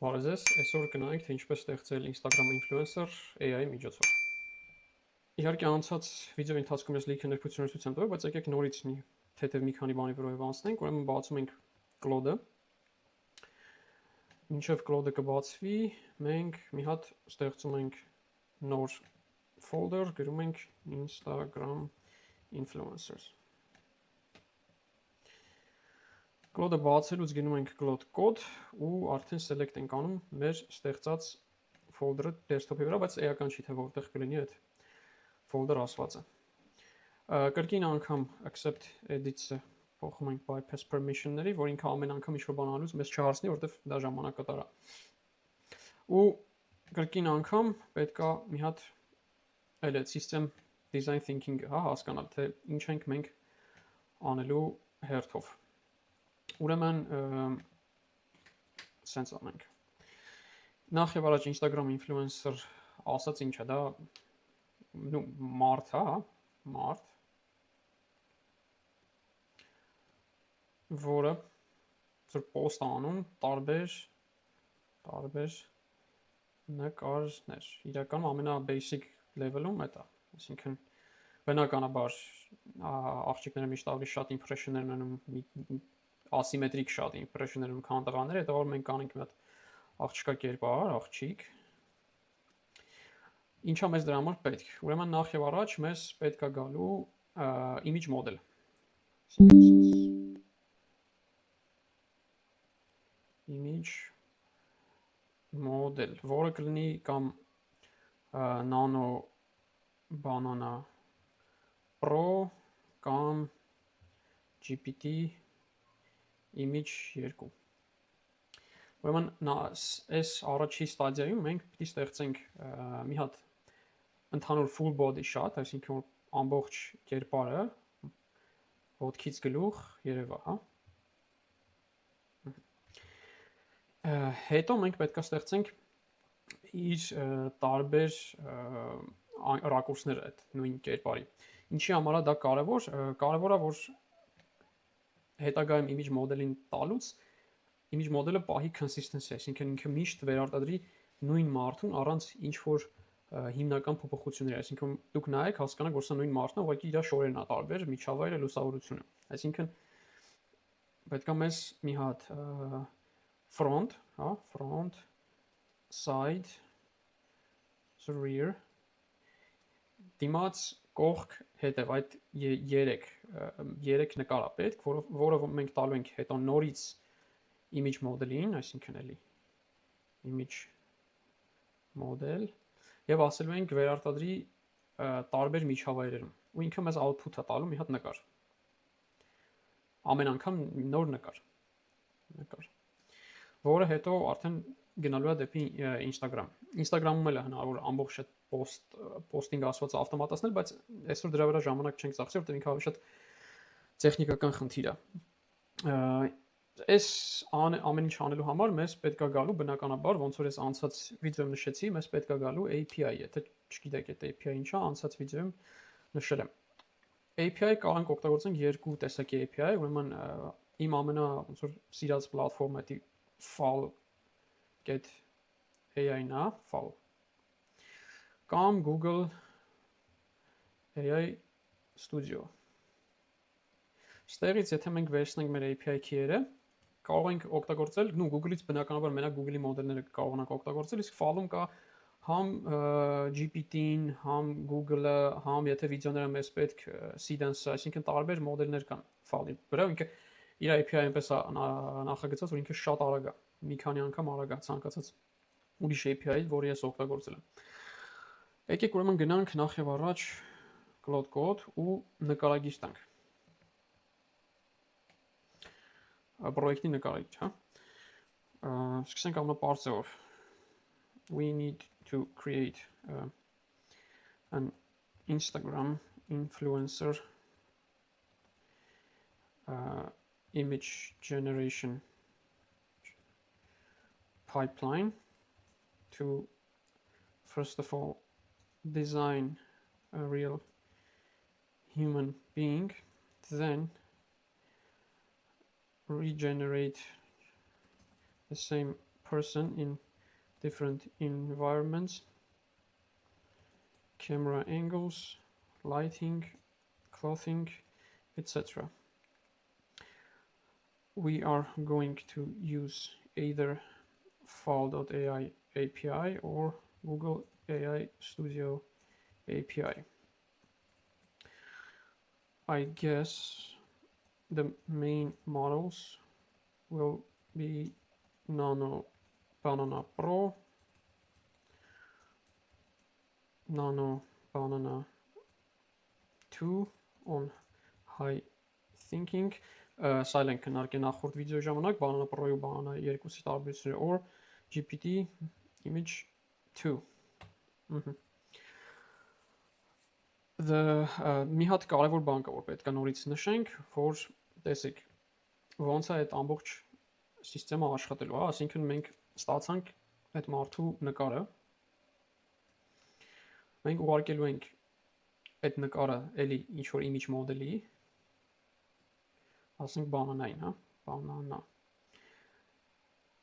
Բարեզես, այսօր կնայենք, թե ինչպես ստեղծել Instagram influencer AI միջոցով։ Իհարկե անցած վիդեոյի ընթացքում ես լիքը ներկայացություններ ցույց եմ տվել, բայց եկեք նորից թեթև մի քանի բանի վրայով անցնենք, ուրեմն բացում ենք Claude-ը։ Մինչև Claude-ը կբացվի, մենք մի հատ ստեղծում ենք նոր folder, գրում ենք Instagram influencers։ Claude-ը բացելուց գնում ենք Claude code ու արդեն select ենք անում մեր ստեղծած folder-ը desktop-ի վրա, բայց էական չի թե որտեղ կլինի այդ folder ասվածը։ Կրկին անգամ accept edits-ը փոխում ենք bypass permission-ների, որ ինքը ամեն անգամ ինչ-որ բան անելուց մեզ չհարցնի, որտեղ դա ժամանակատար է։ Ու կրկին անգամ պետք է մի հատ այլ այդ system design thinking-ը հասկանալ, թե ինչ ենք մենք անելու հերթով։ Ուրեմն սենց անենք։ Նախ եւ առաջ Instagram influencer ասած ինչ է դա, մարդ է, մարդ, որը ծր post անում տարբեր նկարներ։ Իրականում ամենա basic level-ում է դա, այսինքն բնականաբար աղջիկները միշտ ավելի շատ impression-ներ ունեն, asymmetric շատ impression-ներ ունեն, քան տղաները, հետո որ մենք կանենք մի հատ աղջկա կերպար, աղջիկ։ Ինչա մեզ դրա համար պետք։ Ուրեմն նախ եւ առաջ մեզ պետք է գալու image model։ Image model, որը կլինի կամ nano banana pro կամ GPT image 2։ Ուրեմն այս առաջի ստադիայում մենք պիտի ստեղծենք մի հատ ընդհանուր full body shot, այսինքն որ ամբողջ կերպարը ոտքից գլուխ երևա, հա։ Հետո մենք պետք է ստեղծենք իր տարբեր ռակուրսներ այդ նույն կերպարի։ Ինչի համար է դա կարևոր։ Կարևոր է, որ հետագայում image model-ին տալուց image model-ը պահի consistency, այսինքն ինքը միշտ վերարտադրի նույն մարդուն առանց ինչ-որ հիմնական փոփոխությունների, այսինքն դուք նայեք, հասկանաք, որ սա նույն մարդն է, ուղղակի իր շորերն է տարբեր, միջավայրը, լուսավորությունը։ Այսինքն պետք է մեզ մի հատ front, հա, front, side, rear, դիմաց, կողք, հետև, այդ երեք նկար է պետք, որը մենք տալու ենք հետո նորից image model-ին, այսինքն էլի image model, եւ ասելու ենք վերարտադրի տարբեր միջավայրերում։ Ու ինքը մեզ output է տալու մի հատ նկար։ Ամեն անգամ նոր նկար, որը հետո արդեն գնալու է դեպի Instagram։ Instagram-ում էլ է հնարավոր ամբողջ այդ post-posting ասվածը ավտոմատացնել, բայց այսօր դրա վրա ժամանակ չենք ծախսի, որտեղ ինքը ավելի շատ տեխնիկական խնդիր է։ Այս ամեն ինչ անելու համար մեզ պետք է գալու բնականաբար, ոնց որ ես անցած վիդեոյում նշեցի, մեզ պետք է գալու API, եթե չգիտեք այդ API ինչա, անցած վիդեոյում նշել եմ։ API կարող ենք օգտագործենք երկու տեսակի API, ուրեմն իմ ամենա ոնց որ սիրած պլատֆորմը դա Fall.ai-ն է, Fall։ Կամ Google AI Studio։ Ստեղից եթե մենք վերցնենք մեր API key-երը, կարող ենք օգտագործել, Google-ից բնականաբար մենակ Google-ի մոդելները կարողանանք օգտագործել, իսկ Fall-ում կա համ GPT-ն, համ Google-ը, համ եթե վիդեոները մեզ պետք Seedance, այսինքն տարբեր մոդելներ կան Fall-ի վրա, ինքը իր API-ը այնպես նախագծած, որ ինքը շատ արագ է, մի քանի անգամ արագ է ցանկացած ուրիշ API-ի, որը ես օգտագործել եմ։ Եկեք ուրեմն գնանք նախ եւ առաջ Claude Code ու նկարագիր տանք։ Պրոյեկտի նկարիչ, հա։ Սկսենք ամենապարզով։ We need to create an Instagram influencer image generation pipeline to first of all design a real human being, then regenerate the same person in different environments, camera angles, lighting, clothing, etc. We are going to use either Fal.ai API or Google AI Studio API. I guess the main models will be Nano Banana Pro, Nano Banana 2 on high thinking. Սա էլ ենք քննարկել նախորդ վիդեոյի ժամանակ Banana Pro-ի ու Banana 2-ի տարբերությունները, or GPT image 2. Մի հատ կարևոր բան կա, որ պետք է նորից նշենք, որ տեսեք, ոնց է այդ ամբողջ համակարգը աշխատելու, հա, այսինքն մենք ստացանք այդ մարդու նկարը, մենք ուղարկելու ենք այդ նկարը էլի ինչ որ image model-ի, ասենք banana-ին, հա, banana։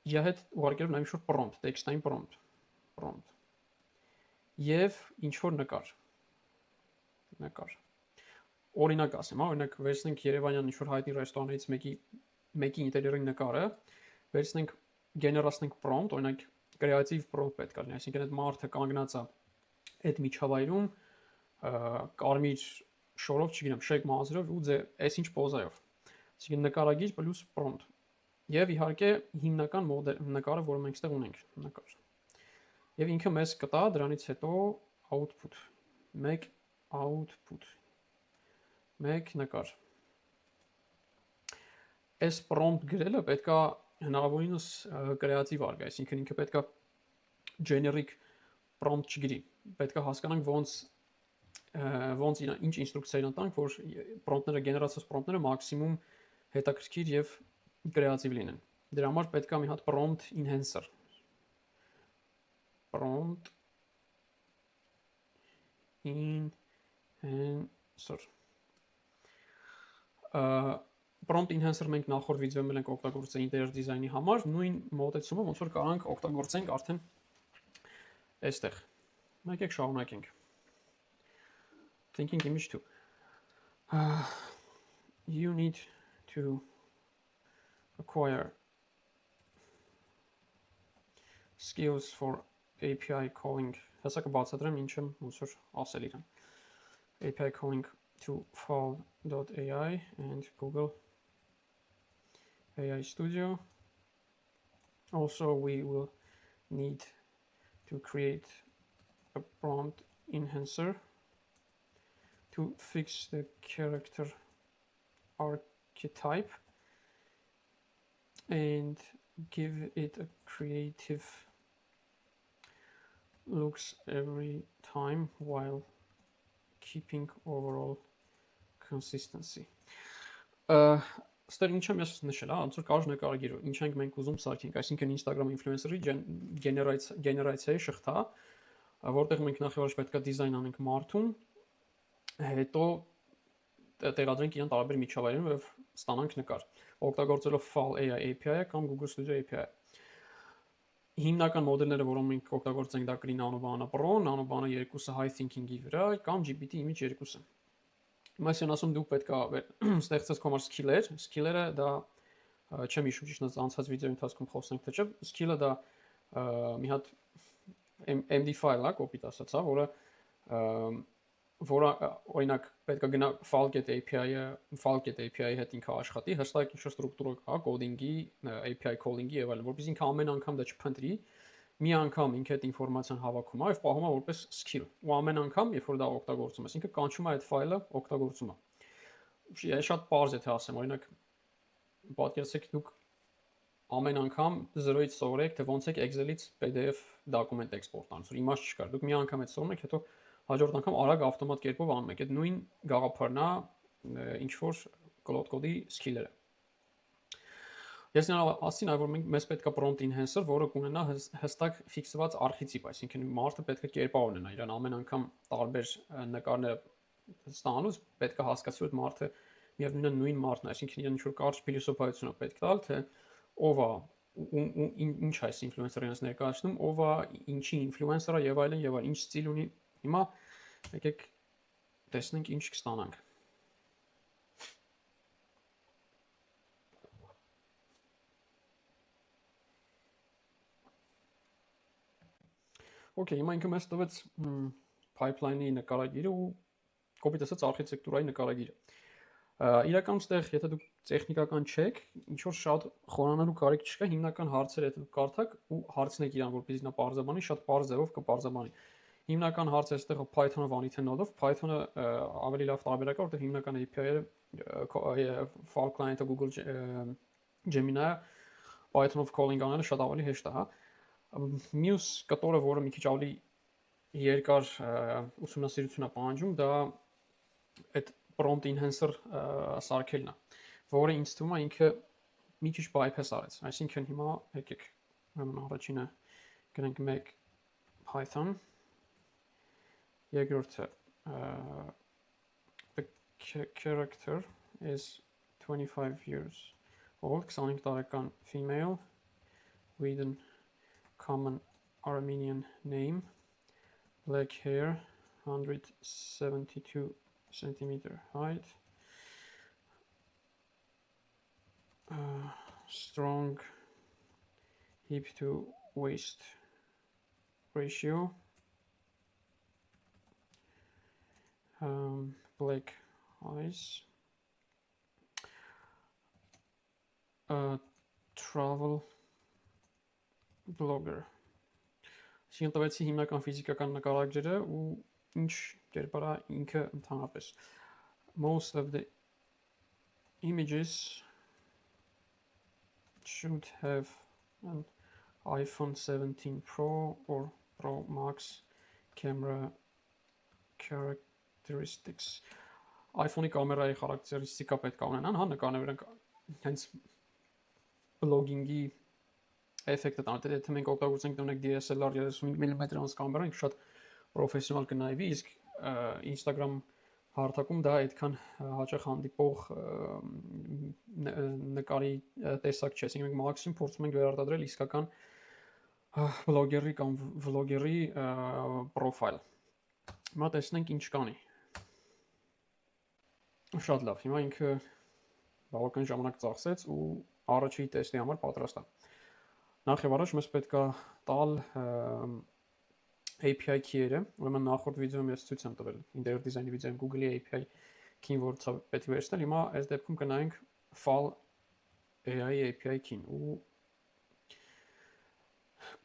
Եվ հետ ուղարկելով նա ինչ որ prompt, տեքստային prompt։ Եվ ինչ որ նկար։ Օրինակ ասեմ, հա, օրինակ վերցնենք Երևանյան ինչ որ հայտնի ռեստորաններից մեկի ինտերիերի նկարը, վերցնենք գեներացնենք prompt, օրինակ creative prompt պետք է լինի, այսինքն այդ մարդը կանգնած է այդ միջավայրում, կարմիր շորով, չգիտեմ, շեկ մազերով ու այս ինչ պոզայով։ Այսինքն նկարագիր պլյուս prompt։ Եվ իհարկե հիմնական նկարը, որը մենք ստեղ ունենք, նկար։ Եվ ինքը մեզ կտա դրանից հետո output, մեկ նկար։ Այս prompt գրելը պետք է հնարավորինս կրեատիվ արգա, այսինքն ինքը պետք է generic prompt չգրի, պետք է հասկանանք ոնց ինչ ինստրուկցիա տանք, որ prompt-ները գեներացված prompt-ները մաքսիմում հետաքրքիր եւ կրեատիվ լինեն։ Դրա համար պետք է մի հատ prompt enhancer։ Prompt enhancer։ Prompt enhancer մենք նախորդ վիդեոյում ենք օգտագործել ինտերիեր դիզայնի համար, նույն մոտեցումը ոնց որ կարանք օգտագործենք արդեն այստեղ։ Եկեք շարունակենք։ Thinking image 2. You need to acquire skills for API calling. Հեսակը բացատրեմ ինչ եմ ոնց որ ասել իրան։ API calling to Fal.ai and Google AI Studio. Also, we will need to create a prompt enhancer to fix the character archetype and give it a creative looks every time while keeping overall consistency. Ստեղ ինչ եմ ես նշել, հա, ոնց որ կարող նկարագիր, ինչ ենք մենք ուզում սարքենք, այսինքն Instagram influencer-ի գեներացիայի շղթա, որտեղ մենք նախ եւ առաջ պետք է դիզայն անենք մարդուն, հետո տեղադրենք իրան տարբեր միջավայրերում եւ ստանանք նկար, օգտագործելով Fal.ai API կամ Google Studio API։ Հիմնական մոդելները, որոնք մենք օգտագործենք, դա կլինի Nano Banana Pro, Nano Banana 2-ը high thinking-ի վրա կամ GPT image 2-ը։ Հիմա ես ասում դուք պետք է ստեղծես կոմար skiller-ը դա չեմ հիշում ճիշտ անցած վիդեոյի ընթացքում խոսենք թե չէ, skill-ը դա մի հատ MD file է, կոպիտ ասած, հա, որը օրինակ պետք է գնա Fal.API-ի հետ ինքը աշխատի, հստակ ինչ-որ ստրուկտուրա կա, կոդինգի, API calling-ի եւ այլն, որպեսզի ինքը ամեն անգամ դա չփնտրի, մի անգամ ինքը այդ ինֆորմացիան հավաքում է եւ պահում է որպես skill։ Ու ամեն անգամ, երբ որ դա օգտագործում ես, ինքը կանչում է այդ ֆայլը, օգտագործում է։ Ես շատ պարզ է թե ասեմ, օրինակ պատկերացրեք դուք ամեն անգամ 0-ից սովորեք, թե ոնց եք Excel-ից PDF դոկումենտ էքսպորտ անում, որ իմաստ չկար։ Դուք մի անգամ այդ սովորում եք, հետո հաջորդ անգամ արագ ավտոմատ կերպով անում եք։ Այդ նույն գաղափարն է ինչ որ cloud code-ի skill-երը։ Ես ասին, որ մեզ պետք է prompt enhancer, որը կունենա հստակ ֆիքսված արխետիպ, այսինքն մարդը պետք է կերպար ունենա, իրան ամեն անգամ տարբեր նկարները ստանալուց պետք է հասկացի, որ մարդը միևնույն նույն մարդն է, այսինքն իրան ինչ որ կարճ փիլիսոփայություն է պետք տալ, թե ով է ինչ է այս ինֆլուենսերը ինձ ներկայացնում, ով է, ինչի ինֆլուենսերը եւ այլն, ինչ ստիլ ունի։ Հիմա եկեք տեսնենք ինչ կստանանք։ Okay, հիմա ինքը մեզ տվեց pipeline-ի նկարագիրը ու կոպիտ ասած արխիտեկտուրայի նկարագիրը։ Իրականում ստեղ, եթե դուք տեխնիկական չեք, ինչ որ շատ խորանալու կարիք չկա, հիմնական հարցերը եթե դուք կարդաք ու հարցնեք իրան, որպեսզի նա բարձրաբանի, շատ բարձ ձևով կբարձրաբանի։ Հիմնական հարցը այստեղ Python-ով անիթ է նոդով, Python-ը ավելի լավ տարբերակ է, որտեղ հիմնական API-ը file client-ը Google Gemini-ը Python-ով calling անելը շատ ավելի հեշտ է, հա։ Մյուս կտորը, որը մի քիչ ավելի երկար ուսումնասիրություն է պահանջում, դա այդ prompt enhancer սարքելն է, որը ինձ թվում է ինքը մի քիչ bypass արեց։ Այսինքն հիմա եկեք առաջինը գնանք 1 Python, երկրորդը the character is 25 years old, 25 տարեկան female with a common Armenian name, black hair, 172 centimeter height, strong hip to waist ratio, black eyes, travel blogger. Այսինքն տվեցի հիմնական ֆիզիկական նկարագրերը ու ինչ կերպարա ինքը ընդհանրապես։ Most of the images should have an iPhone 17 Pro or Pro Max camera characteristics. iPhone-ի կամերայի խարակտերիստիկա պետք է ունենան, հա, նկարները հենց blogging-ի էֆեկտը տանել, եթե մենք օգտագործենք տոնեք DSLR 35 mm-անց կամերա, ինքը շատ պրոֆեսիոնալ կնայվի, իսկ Instagram հարթակում դա այդքան հաճախ հանդիպող նկարի տեսակ չէ, այսինքն մենք մաքսիմում փորձում ենք վերարտադրել իսկական բլոգերի կամ վլոգերի պրոֆայլ։ Հիմա տեսնենք ինչ կանի։ Շատ լավ, հիմա ինքը բավական ժամանակ ծախսեց ու առաջի տեստի համար պատրաստ է։ Նախ եւ առաջ մեզ պետք է տալ API key-երը, ուրեմն նախորդ վիդեոյում ես ցույց եմ տվել ինտերիոր դիզայնի վիդեոյում Google-ի API key-ն, որը պետք է վերցնել, հիմա այս դեպքում կնայենք file AI API key-ն ու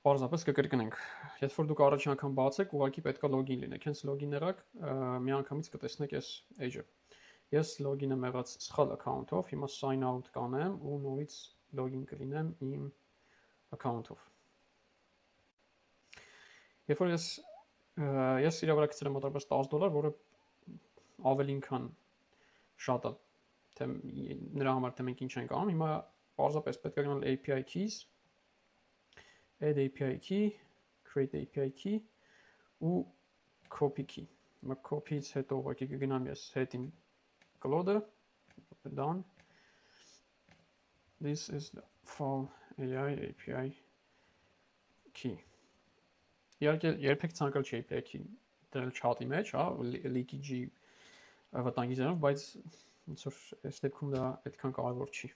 պարզապես կկրկնենք։ Եթե որ դուք առաջին անգամ բացեք, ուղղակի պետք է login լինեք, հենց login եղաք, միանգամից կտեսնեք այս edge-ը։ Ես login եմ եղած սխալ account-ով, հիմա sign out կանեմ ու նորից login կլինեմ իմ account-ով։ Երբ որ ես իր վրա գցել եմ մոտավորապես $10, որը ավելին քան շատ է, թե նրա համար թե մենք ինչ ենք անում, հիմա պարզապես պետք է գնալ API keys, add API key, create API key ու copy key։ Հիմա copy-ից հետո ուղղակի կգնամ ես հետ իմ cloud-ը, done. This is the file AI API key։ Իհարկե երբեք ցանկալ չի API key դրել chat-ի մեջ, հա, leakage-ի վտանգի ձեռնով, բայց ոնց որ այս դեպքում դա այդքան կարևոր չի։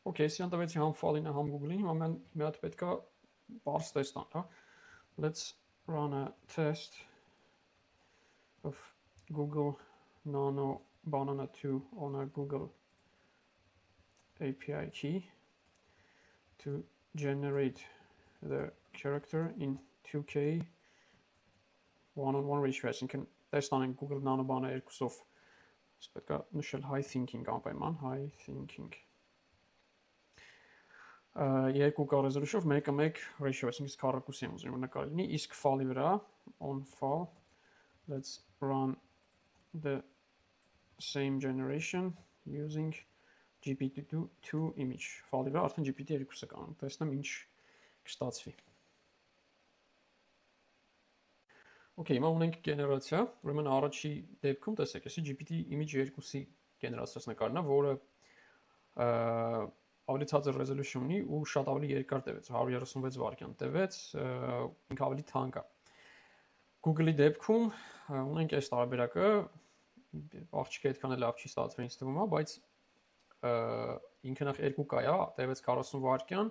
Okay, սյան տվեցի համ file-ին, համ Google-ին, հիմա մենք մի հատ պետք է parse test անենք, հա։ Let's run a test of Google Nano Banana 2 on a Google API key to generate the character in 2K one-on-one ratio, այսինքն տեստ անենք Google Nano Banana 2-ով, պետք է նշել high thinking անպայման, high thinking երկու կա resolution-ով 1:1 ratio, այսինքն քառակուսի եմ ուզում նկարել լինի, իսկ file-ի վրա on file let's run the same generation using GPT-2 image. File-ի վրա արդեն GPT-2-ը կա, տեսնեմ ինչ կստացվի։ Okay, հիմա ունենք գեներացիա, ուրեմն առաջի դեպքում տեսեք, էսի GPT image 2-ի գեներացրած նկարն է, որը ավելի ցածր resolution ունի ու շատ ավելի երկար տևեց, 136 վայրկյան տևեց, ինքը ավելի թանկ է։ Google-ի դեպքում ունենք այս տարբերակը, աղջիկը այդքան լավ չի ստացվել ինձ թվում է, բայց ինքը նախ 2K է, տևեց 40 վայրկյան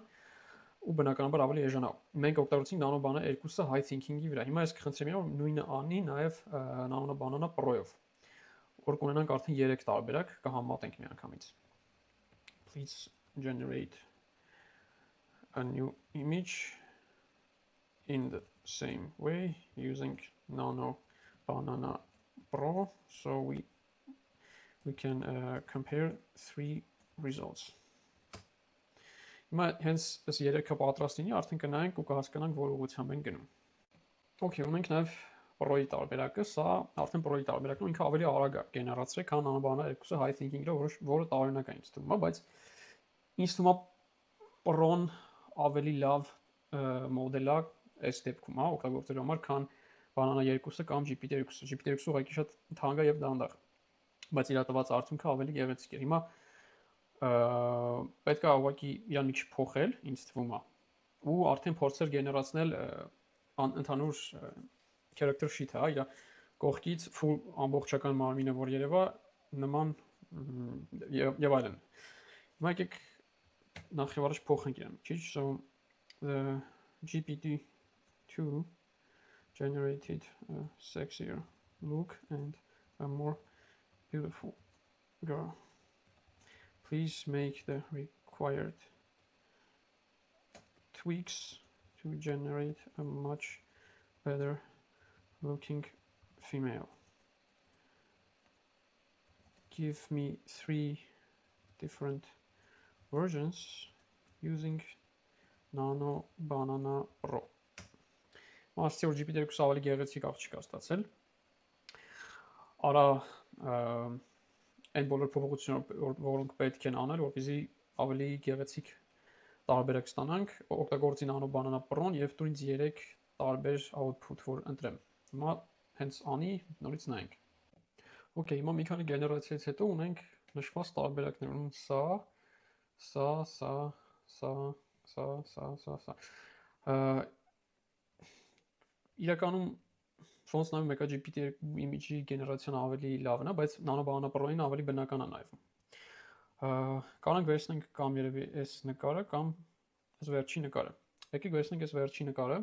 ու բնականաբար ավելի էժան է։ Մենք օգտագործենք Nano Banana 2-ը high thinking-ի վրա։ Հիմա ես կխնդրեմ որ նույնը անի նաև Nano Banana Pro-ով, որ կունենանք արդեն 3 տարբերակ, կհամատենք միանգամից։ Please generate a new image in the same way using Nano Banana Pro, so we can compare 3 results. Հիմա հենց այս 3-ը պատրաստ լինի, արդեն կնայենք ու կհասկանանք որ ուղղությամբ ենք գնում։ Okay, ունենք նաև Pro-ի տարբերակը, սա արդեն Pro-ի տարբերակն ու ինքը ավելի արագ է գեներացրել, քան Nano Banana 2-ը high thinking-ը, որը տարօրինակ է ինձ թվում է, բայց ինձ թվում է Pro-ն ավելի լավ մոդել է այս դեպքում, հա, օգտագործելու համար, քան Banana 2-ը կամ GPT-2-ը։ GPT-2-ը ուղղակի շատ թանկ է եւ դանդաղ, բայց իր տված արդյունքը ավելի գեղեցիկ է։ Հիմա պետք է ուղղակի իրան մի քիչ փոխել, ինձ թվում է, ու արդեն փորձել գեներացնել ընդհանուր character sheet-ը, հա, իր կողքից full ամբողջական մարմինը, որ երևա նման եւ այլն։ Հիմա եկեք նախ եւ առաջ փոխենք իրան, քիչ, so the GPT-2 generated a sexier look and a more beautiful girl. Please make the required tweaks to generate a much better looking female. Give me 3 different versions using Nano Banana Pro. Մասի որ GPT-2 ավելի գեղեցիկ աղջիկ է ստացել։ Արա այն բոլոր փոփոխությունները, որոնք պետք են անել, որպեսզի ավելի գեղեցիկ տարբերակ ստանանք, օգտագործի Nano Banana Pro-ն եւ տու ինձ 3 տարբեր output, որ ընտրեմ։ Հիմա հենց անի, նորից նայենք։ Okay, հիմա մի քանի գեներացիայից հետո ունենք նշված տարբերակներ, ունենք սա։ Իրականում ոնց նայում եկա GPT image-ի գեներացիան ավելի լավն է, բայց Nano Banana Pro-ին ավելի բնական է նայվում։ Կարանք վերցնենք կամ երևի այս նկարը կամ այս վերջի նկարը։ Եկեք վերցնենք այս վերջի նկարը։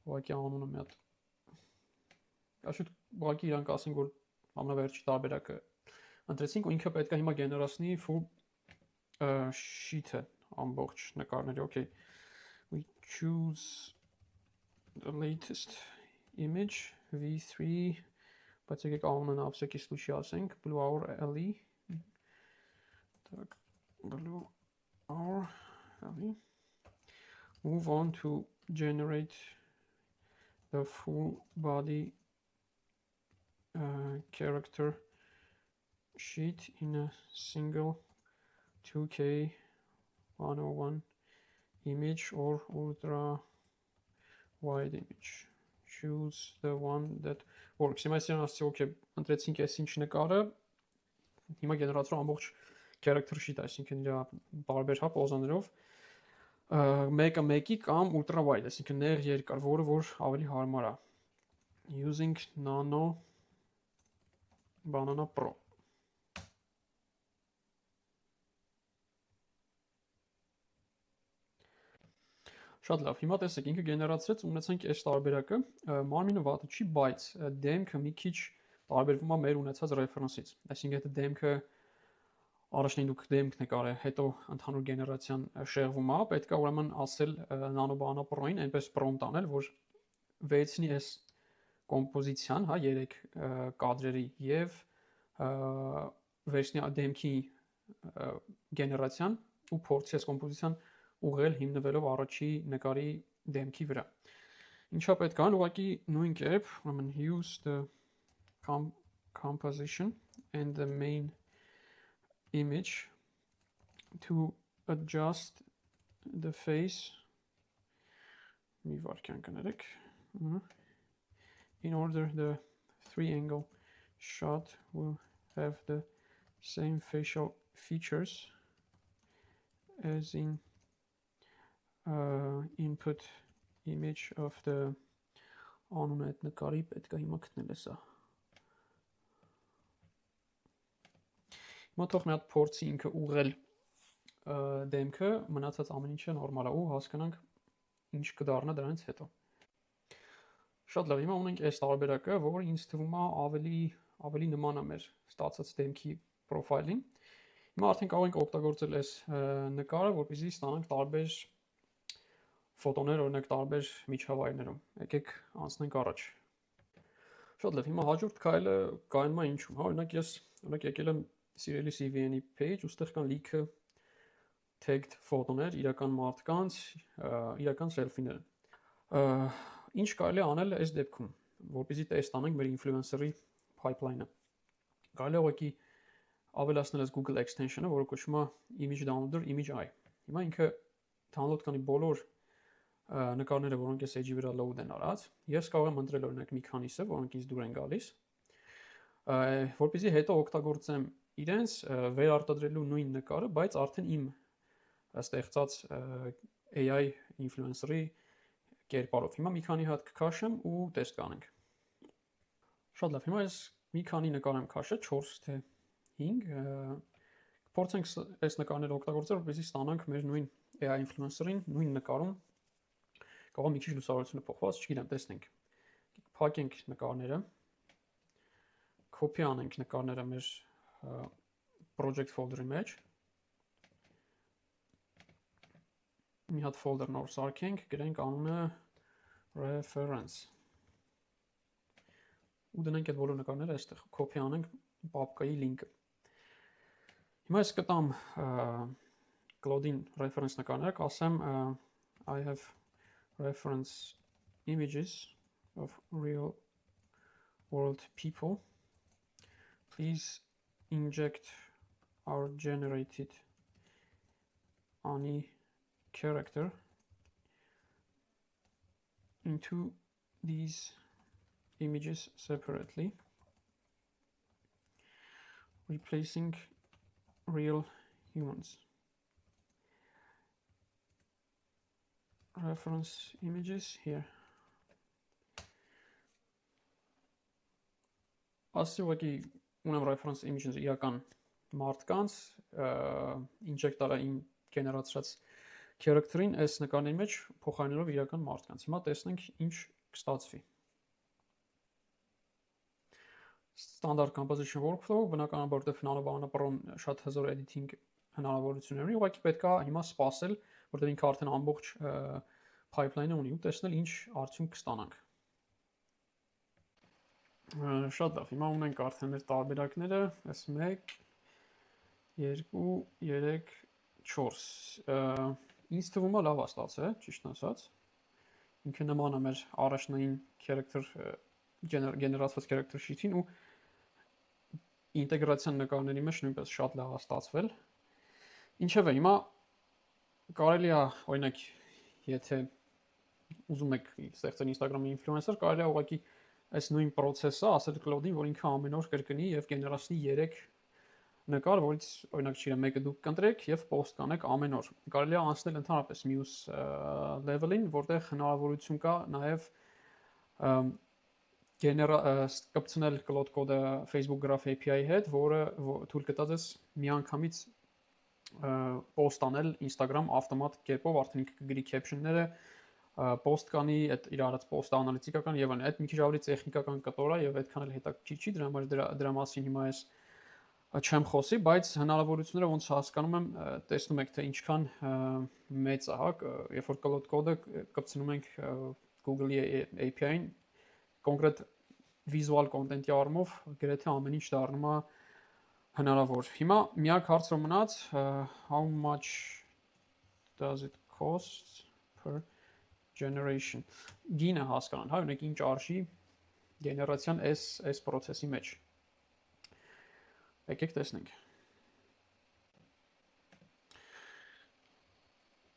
Ուղղակի անունը մի հատ։ Աշուտ ուղղակի իրանք ասենք որ ամենավերջի տարբերակը ընտրեցինք ու ինքը պետք է հիմա գեներացնի full sheet-ը ամբողջ նկարների։ Okay. We choose the latest image v3, բայց եկեք անունը նավսեկի случай ասենք Blue Hour LE. Так, Blue Hour LE. Move on to generate the full body character sheet in a single 2K 101 image or ultra wide image. Choose the one that works. Հիմա ասեմ ասի okay, ընտրեցինք այս ինչ նկարը, հիմա գեներացրու ամբողջ character sheet, այսինքն իր բարբեր հա պոզաներով մեկը մեկի կամ ultra wide, այսինքն նեղ երկար, որը որ ավելի հարմար է։ Using Nano Banana Pro. Շատ լավ, հիմա տեսեք, ինքը գեներացրեց, ունեցանք այս տարբերակը, մարմինը վատը չի, բայց դեմքը մի քիչ տարբերվում է մեր ունեցած ռեֆերենսից։ Այսինքն եթե դեմքը առաջին դուք դեմք նկարել, հետո ընդհանուր գեներացիան շեղվում է, պետք է ուրեմն ասել Nano Banana Pro-ին այնպես prompt անել, որ վերցնի այս կոմպոզիցիան, հա, 3 կադրերի եւ վերցնի դեմքի գեներացիան ու փորձի այս կոմպոզիցիան ուղղել հիմնվելով առաջի նկարի դեմքի վրա։ Ինչա պետք է ան, ուղղակի նույն կերպ, ուրեմն use the composition and the main image to adjust the face. Մի վարքյան կներեք։ In order the 3-angle shot will have the same facial features as in input image of the անունը այդ նկարի պետք է հիմա գտնել է սա։ Հիմա թող մի հատ փորձի ինքը ուղղել դեմքը, մնացած ամեն ինչը նորմալ է ու հասկանանք ինչ կդառնա դրանից հետո։ Շատ լավ, հիմա ունենք այս տարբերակը, որը ինձ թվում է ավելի նման է մեր ստացած դեմքի պրոֆայլին։ Հիմա արդեն կարող ենք օգտագործել այս նկարը, որպեսզի ստանանք տարբեր ֆոտոներ, օրինակ տարբեր միջավայրներում։ Եկեք անցնենք առաջ։ Շատ լավ, հիմա հաջորդ քայլը կայանում է ինչում, հա, օրինակ ես եկել եմ սիրելի CVN-ի page, ուստեղ կան լիքը tagged ֆոտոներ, իրական մարդկանց, իրական selfie-ներ։ Ինչ կարելի է անել այս դեպքում, որպեսզի տեսնանենք մեր influencer-ի pipeline-ը։ Կարելի է ուղղակի ավելացնել այս Google extension-ը, որը կոչվում է Image Downloader, Image-i։ Հիմա ինքը download կանի բոլոր նկարները, որոնք ես edge-ի վրա load են արած։ Ես կարող եմ ընտրել օրինակ մի քանիսը, որոնք ինձ դուր են գալիս, որպեսզի հետո օգտագործեմ իրենց վերարտադրելու նույն նկարը, բայց արդեն իմ ստեղծած AI influencer-ի կերպարով։ Հիմա մի քանի հատ կքաշեմ ու տեստ կանենք։ Շատ լավ, հիմա ես մի քանի նկար եմ քաշել, 4 թե 5, փորձենք այս նկարները օգտագործել, որպեսզի ստանանք մեր նույն AI influencer-ին նույն նկարում։ Կարող մի քիչ լուսավորությունը փոխված, չգիտեմ, տեսնենք։ Փակենք նկարները, copy անենք նկարները մեր project folder-ի մեջ։ Մի հատ folder նոր սարքենք, գրենք անունը reference։ Ու դնենք այդ բոլոր նկարները այստեղ, copy անենք պապկայի լինկը։ Հիմա ես կտամ Claude-ին reference նկարները, կասեմ I have reference images of real world people. Please inject our generated any character into these images separately, replacing real humans. Reference images here. Ասի ուղղակի ունեմ reference images իրական մարդկանց, inject արա իմ գեներացրած character-ին այս նկարների մեջ փոխարինելով իրական մարդկանց։ Հիմա տեսնենք ինչ կստացվի։ Standard composition workflow, բնականաբար որտեղ հնարավորն շատ հզոր editing հնարավորություններ ունի, ուղղակի պետք է հիմա սպասել, որտեղ ինքը արդեն ամբողջ pipeline-ը ունի ու տեսնել ինչ արդյունք կստանանք։ Շատ լավ, հիմա ունենք արդեն մեր տարբերակները, այս 1 2 3 4։ Ինձ թվում է լավ է ստացել, ճիշտ ասած։ Ինքը նման է մեր առաջնային character գեներացված character sheet-ին ու ինտեգրացիան նկարների մեջ նույնպես շատ լավ է ստացվել։ Ինչևէ, հիմա կարելի է, օրինակ, եթե ուզում եք ստեղծել Instagram-ի influencer, կարելի է ուղղակի այս նույն process-ը ասել Claude-ին, որ ինքը ամեն օր կրկնի եւ գեներացնի 3 նկար, որից օրինակ չգիտեմ, մեկը դուք կընտրեք եւ post կանեք ամեն օր։ Կարելի է անցնել ընդհանրապես մյուս level-ին, որտեղ հնարավորություն կա նաեւ կպցնել Claude Code-ը Facebook Graph API-ի հետ, որը թույլ կտա ձեզ միանգամից post անել Instagram ավտոմատ կերպով, արդեն ինքը կգրի caption-ները, post կանի, այդ իր արած post-ը անալիտիկական եւ այլն։ Այդ մի քիչ ավելի տեխնիկական կտոր է եւ այդքան էլ հետաքրքիր չի, դրա համար դրա մասին հիմա ես չեմ խոսի, բայց հնարավորությունները ոնց հասկանում եմ, տեսնում եք թե ինչքան մեծ է, հա, երբ որ Claude Code-ը կպցնում ենք Google-ի API-ին, կոնկրետ visual content-ի առումով գրեթե ամեն ինչ դառնում է հնարավոր։ Հիմա միակ հարցը մնաց, how much does it cost per generation։ Գինը հասկանան, հա, ունեք ինչ արժի գեներացիան այս process-ի մեջ։ Եկեք տեսնենք։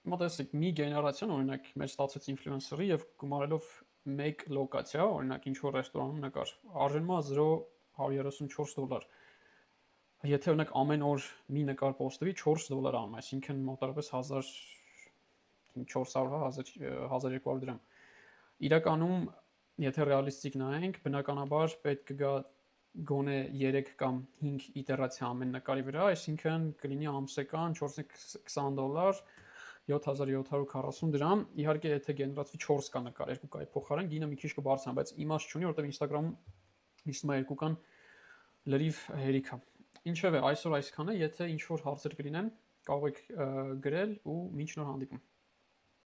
Հիմա տեսեք, մի գեներացիան, օրինակ, մեր ստացած influencer-ի եւ գումարելով մեկ լոկացիա, օրինակ ինչ որ ռեստորանում նկար, արժենում է $0.134։ Եթե օրինակ ամեն օր մի նկար post-վի $4 անում, այսինքն մոտավորապես 1400-1200 դրամ։ Իրականում, եթե ռեալիստիկ նայենք, բնականաբար պետք կգա գոնե 3 կամ 5 իտերացիա ամեն նկարի վրա, այսինքն կլինի ամսական $420, 7740 դրամ։ Իհարկե, եթե գեներացվի 4 կա նկար, 2 կայի փոխարեն, գինը մի քիչ կբարձրանա, բայց իմաստ չունի, որովհետև Instagram-ում 52 կան լրիվ հերիք է։ Ինչևէ, այսօր այսքանը, եթե ինչ որ հարցեր կլինեն, կարող եք գրել ու մինչ նոր հանդիպում։